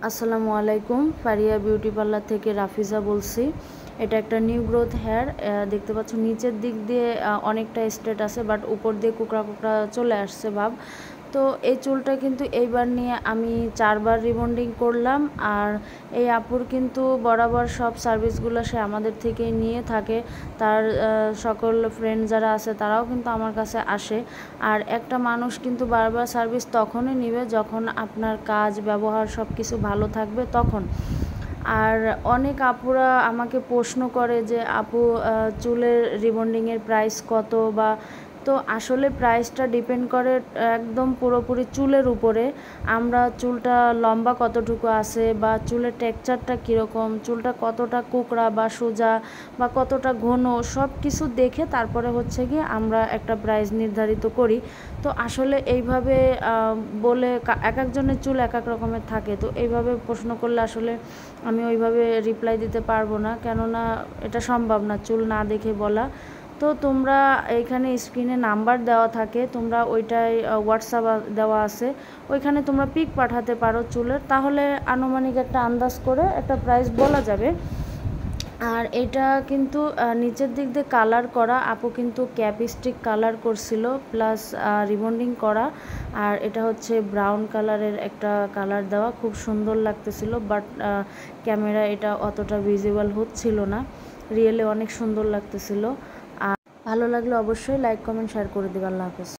আসসালামু আলাইকুম, Faria beauty parlour থেকে রাফিজা বলছি। এটা একটা নিউ গ্রোথ হেয়ার। দেখতে পাচ্ছ নিচের দিক দিয়ে অনেকটা স্ট্রেট আছে, বাট উপর দিয়ে কুকড়া কুকড়া চলে আসছে ভাব। তো এই চুলটা কিন্তু এইবার নিয়ে আমি 4বার রিবন্ডিং করলাম। আর এই আপুর কিন্তু বরাবর সব সার্ভিসগুলো সে আমাদের থেকেই নিয়ে থাকে। তার সকল ফ্রেন্ড যারা আছে তারাও কিন্তু আমার কাছে আসে। আর একটা মানুষ কিন্তু বারবার সার্ভিস তখনই নেবে যখন আপনার কাজ ব্যবহার সব কিছু ভালো থাকবে তখন। আর অনেক আপুরা আমাকে প্রশ্ন করে যে আপু চুলের রিবন্ডিংয়ের প্রাইস কত, বা তো আসলে প্রাইসটা ডিপেন্ড করে একদম পুরোপুরি চুলের উপরে। আমরা চুলটা লম্বা কতটুকু আছে, বা চুলের টেক্সচারটা কীরকম, চুলটা কতটা কুকড়া বা সোজা বা কতটা ঘন, সব কিছু দেখে তারপরে হচ্ছে কি আমরা একটা প্রাইস নির্ধারিত করি। তো আসলে এইভাবে বলে এক একজনের চুল এক এক রকমের থাকে। তো এইভাবে প্রশ্ন করলে আসলে আমি ওইভাবে রিপ্লাই দিতে পারবো না, কেননা এটা সম্ভব না চুল না দেখে বলা। তো তোমরা এইখানে স্ক্রিনে নাম্বার দেওয়া থাকে, তোমরা ওইটাই হোয়াটসঅ্যাপ দেওয়া আছে, ওইখানে তোমরা পিক পাঠাতে পারো চুলের, তাহলে আনুমানিক একটা আন্দাজ করে একটা প্রাইস বলা যাবে। আর এটা কিন্তু নিচের দিক দিয়ে কালার করা, আপু কিন্তু ক্যাপস্টিক কালার করছিল প্লাস রিবন্ডিং করা। আর এটা হচ্ছে ব্রাউন কালারের একটা কালার দেওয়া, খুব সুন্দর লাগতেছিল, বাট ক্যামেরা এটা অতটা ভিজিবল হচ্ছিল না, রিয়েলে অনেক সুন্দর লাগতেছিল। আর ভালো লাগলে অবশ্যই লাইক কমেন্ট শেয়ার করে দেবে। আল্লাহ হাফেজ।